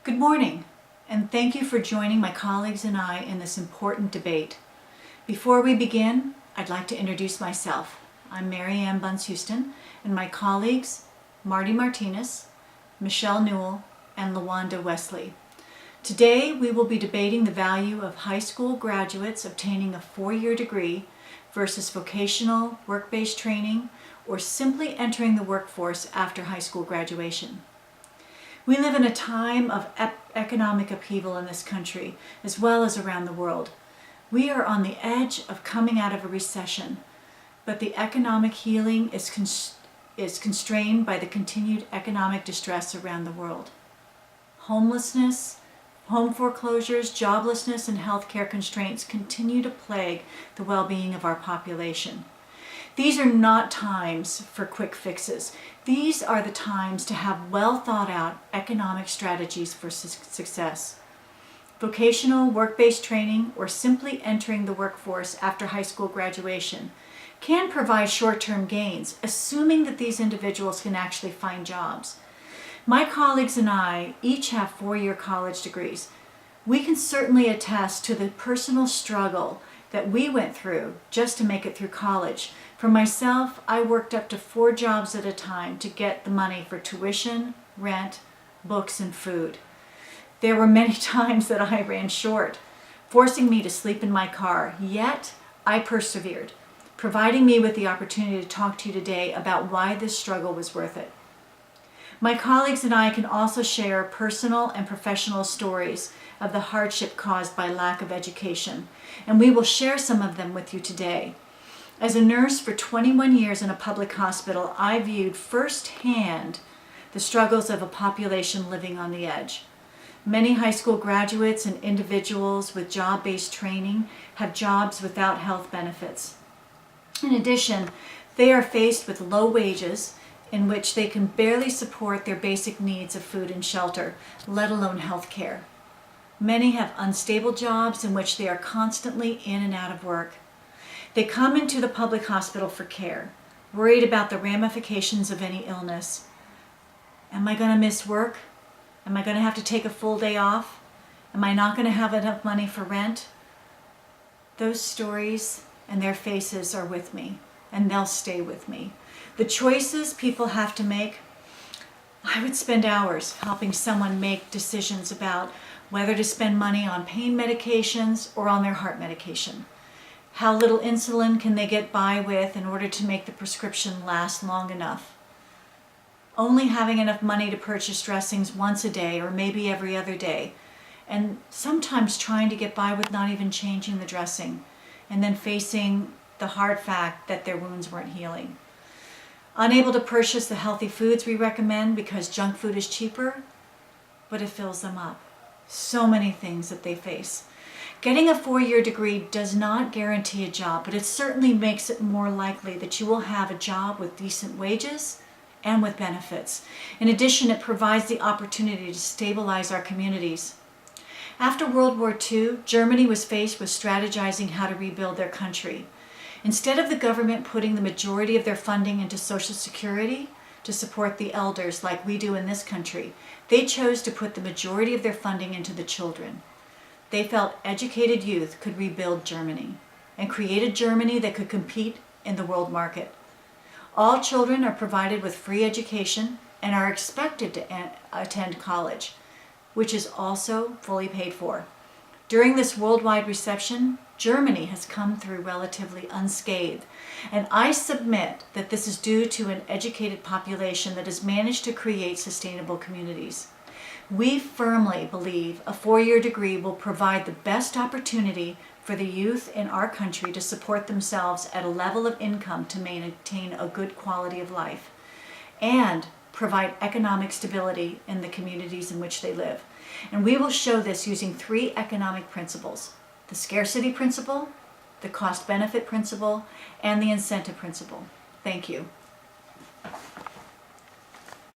Good morning, and thank you for joining my colleagues and I in this important debate. Before we begin, I'd like to introduce myself. I'm Mary Ann Bunce-Houston, and my colleagues, Marty Martinez, Michelle Newell, and LaWanda Wesley. Today, we will be debating the value of high school graduates obtaining a four-year degree versus vocational, work-based training, or simply entering the workforce after high school graduation. We live in a time of economic upheaval in this country, as well as around the world. We are on the edge of coming out of a recession, but the economic healing is constrained by the continued economic distress around the world. Homelessness, home foreclosures, joblessness, and healthcare constraints continue to plague the well-being of our population. These are not times for quick fixes. These are the times to have well thought out economic strategies for success. Vocational, work-based training, or simply entering the workforce after high school graduation can provide short-term gains, assuming that these individuals can actually find jobs. My colleagues and I each have four-year college degrees. We can certainly attest to the personal struggle that we went through just to make it through college. For myself, I worked up to 4 jobs at a time to get the money for tuition, rent, books, and food. There were many times that I ran short, forcing me to sleep in my car, yet I persevered, providing me with the opportunity to talk to you today about why this struggle was worth it. My colleagues and I can also share personal and professional stories of the hardship caused by lack of education, and we will share some of them with you today. As a nurse for 21 years in a public hospital, I viewed firsthand the struggles of a population living on the edge. Many high school graduates and individuals with job-based training have jobs without health benefits. In addition, they are faced with low wages in which they can barely support their basic needs of food and shelter, let alone health care. Many have unstable jobs in which they are constantly in and out of work. They come into the public hospital for care, worried about the ramifications of any illness. Am I going to miss work? Am I going to have to take a full day off? Am I not going to have enough money for rent? Those stories and their faces are with me, and they'll stay with me. The choices people have to make, I would spend hours helping someone make decisions about whether to spend money on pain medications or on their heart medication. How little insulin can they get by with in order to make the prescription last long enough? Only having enough money to purchase dressings once a day or maybe every other day, and sometimes trying to get by with not even changing the dressing, and then facing the hard fact that their wounds weren't healing. Unable to purchase the healthy foods we recommend because junk food is cheaper, but it fills them up. So many things that they face. Getting a 4-year degree does not guarantee a job, but it certainly makes it more likely that you will have a job with decent wages and with benefits. In addition, it provides the opportunity to stabilize our communities. After World War II, Germany was faced with strategizing how to rebuild their country. Instead of the government putting the majority of their funding into Social Security to support the elders like we do in this country, they chose to put the majority of their funding into the children. They felt educated youth could rebuild Germany and create a Germany that could compete in the world market. All children are provided with free education and are expected to attend college, which is also fully paid for. During this worldwide recession, Germany has come through relatively unscathed, and I submit that this is due to an educated population that has managed to create sustainable communities. We firmly believe a 4-year degree will provide the best opportunity for the youth in our country to support themselves at a level of income to maintain a good quality of life and provide economic stability in the communities in which they live. And we will show this using 3 economic principles: the scarcity principle, the cost-benefit principle, and the incentive principle. Thank you.